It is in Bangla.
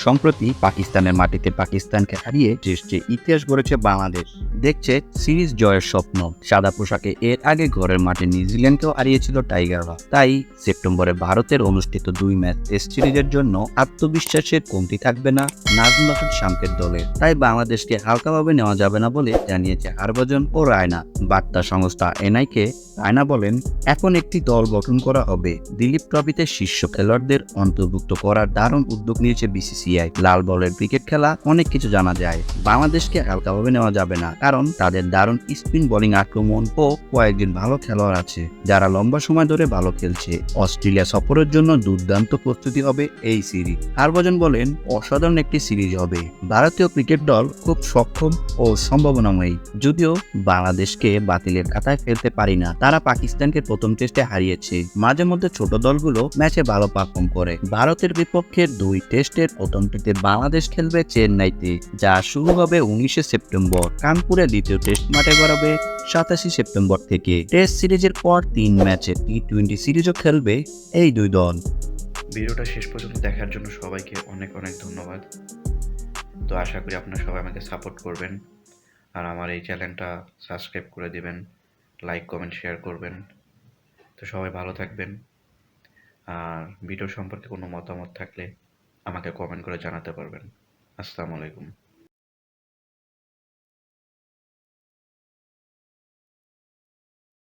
সম্প্রতি পাকিস্তানের মাটিতে পাকিস্তানকে হারিয়ে টেস্টে ইতিহাস গড়েছে বাংলাদেশ। দেখছে সিরিজ জয়ের স্বপ্ন। সাদা পোশাকে এর আগে ঘরের মাঠে নিউজিল্যান্ডকেও হারিয়েছিল টাইগাররা। তাই সেপ্টেম্বরে ভারতের অনুষ্ঠিত 2 ম্যাচ টেস্ট সিরিজের জন্য আত্মবিশ্বাসের কমতি থাকবে না নাজমুল হাসান শান্তের দলের। তাই বাংলাদেশকে হালকাভাবে নেওয়া যাবে না বলে জানিয়েছে হরভজন ও রায়না। বার্তা সংস্থা এনআইকে রায়না বলেন, এখন একটি দল গঠন করা হবে। দিলীপ ট্রফিতে শীর্ষ খেলোয়াড়দের অন্তর্ভুক্ত করার দারুণ উদ্যোগ নিয়েছে বিসিসিআই। লাল বলের ক্রিকেট খেলা অনেক কিছু জানা যায়। বাংলাদেশকে হালকাভাবে নেওয়া যাবে না, কারণ তাদের দারুণ স্পিন বোলিং আক্রমণ ও কয়েকজন ভালো খেলোয়াড় আছে যারা লম্বা সময় ধরে ভালো খেলছে। অস্ট্রেলিয়া সফরের জন্য দুর্দান্ত প্রস্তুতি হবে এই সিরিজ। হরভজন বলেন, অসাধারণ একটি সিরিজ হবে। ভারতীয় ক্রিকেট দল খুব সক্ষম ও সম্ভাবনাময়ী। যদিও বাংলাদেশকে বাতিলের খাতায় ফেলতে পারি না। তারা পাকিস্তানকে প্রথম টেস্টে হারিয়েছে। মাঝে মধ্যে ছোট দলগুলো ম্যাচে ভালো পারফর্ম করে। ভারতের বিপক্ষে 2 টেস্টের প্রথম টেস্টে বাংলাদেশ খেলবে চেন্নাইতে, যা শুরু হবে 19 সেপ্টেম্বর। কানপুরে দ্বিতীয় টেস্ট মাঠে গড়াবে 27 সেপ্টেম্বর থেকে। টেস্ট সিরিজের পর 3 ম্যাচে টি-20 সিরিজও খেলবে এই দুই দল। ভিডিওটা শেষ পর্যন্ত দেখার জন্য সবাইকে অনেক অনেক ধন্যবাদ। তো আশা করি আপনারা সবাই আমাকে সাপোর্ট করবেন, আর আমার এই চ্যানেলটা সাবস্ক্রাইব করে দিবেন, লাইক কমেন্ট শেয়ার করবেন। তো সবাই ভালো থাকবেন। আর ভিডিও সম্পর্কে কোনো মতামত থাকলে আমাকে কমেন্ট করে জানাতে পারবেন। আসসালামু আলাইকুম।